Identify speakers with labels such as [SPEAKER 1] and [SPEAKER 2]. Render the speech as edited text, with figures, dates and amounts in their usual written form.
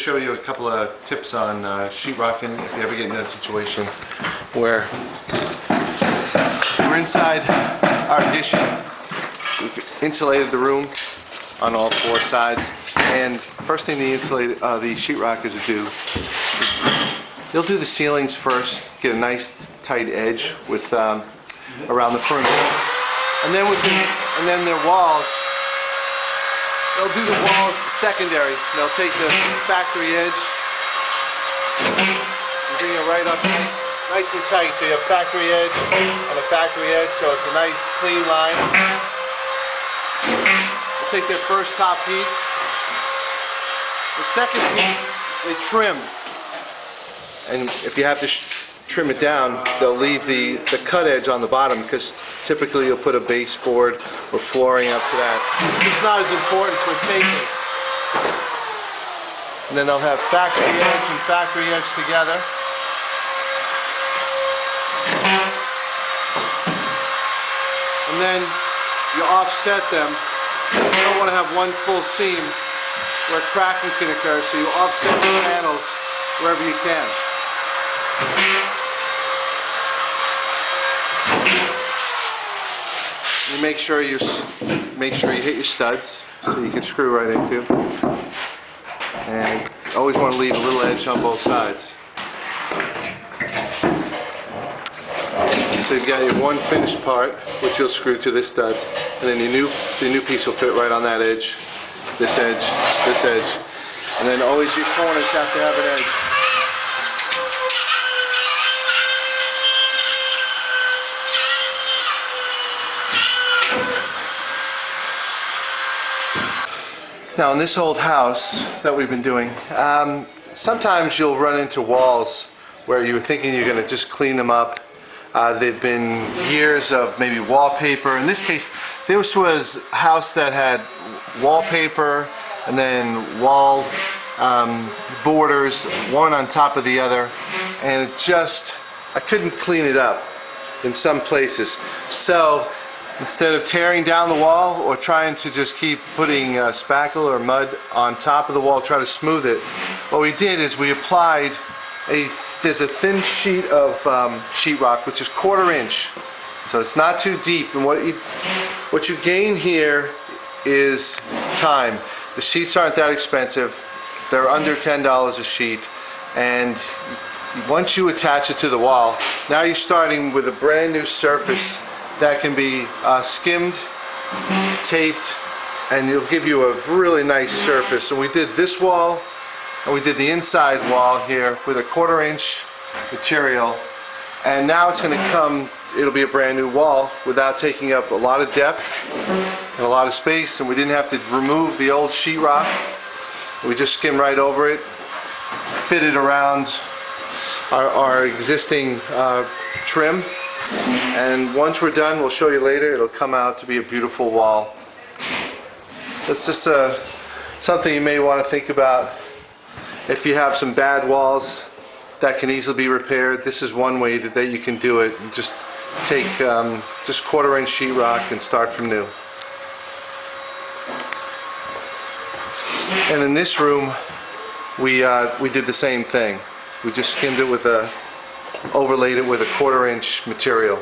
[SPEAKER 1] to show you a couple of tips on sheetrocking if you ever get in that situation where we're inside our addition. We've insulated the room on all four sides, and first thing the sheetrockers do is they'll do the ceilings first, get a nice tight edge with around the perimeter, and then their walls. They'll do the walls secondary. They'll take the factory edge and bring it right up nice and tight, so you have factory edge and a factory edge, so it's a nice clean line. They'll take their first top piece. The second piece they trim, and if you have to trim it down, they'll leave the cut edge on the bottom, because typically you'll put a baseboard or flooring up to that. It's not as important for taping. And then they'll have factory edge and factory edge together. And then you offset them. You don't want to have one full seam where cracking can occur, so you offset the panels wherever you can. You make sure you hit your studs so you can screw right into. And you always want to leave a little edge on both sides. So you've got your one finished part, which you'll screw to this studs, and then the new piece will fit right on that edge, this edge, and then always your corners have to have an edge. Now in this old house that we've been doing, sometimes you'll run into walls where you were thinking you're going to just clean them up. They've been years of maybe wallpaper. In this case, this was a house that had wallpaper and then wall borders, one on top of the other, and I couldn't clean it up in some places. So instead of tearing down the wall or trying to just keep putting spackle or mud on top of the wall, try to smooth it, what we did is we applied there's a thin sheet of sheetrock, which is 1/4 inch, so it's not too deep. And what you gain here is time. The sheets aren't that expensive; they're under $10 a sheet, and once you attach it to the wall, now you're starting with a brand new surface that can be skimmed, taped, and it'll give you a really nice surface. And we did this wall, and we did the inside wall here with a 1/4 inch material, and now it's going to come, it'll be a brand new wall without taking up a lot of depth and a lot of space, and we didn't have to remove the old sheetrock. We just skimmed right over it, fit it around our existing trim, and once we're done, we'll show you later, it'll come out to be a beautiful wall. That's just something you may want to think about. If you have some bad walls that can easily be repaired, this is one way that you can do it. Just take just 1/4 inch sheetrock and start from new. And in this room, we did the same thing. We just skimmed it overlaid it with a 1/4 inch material.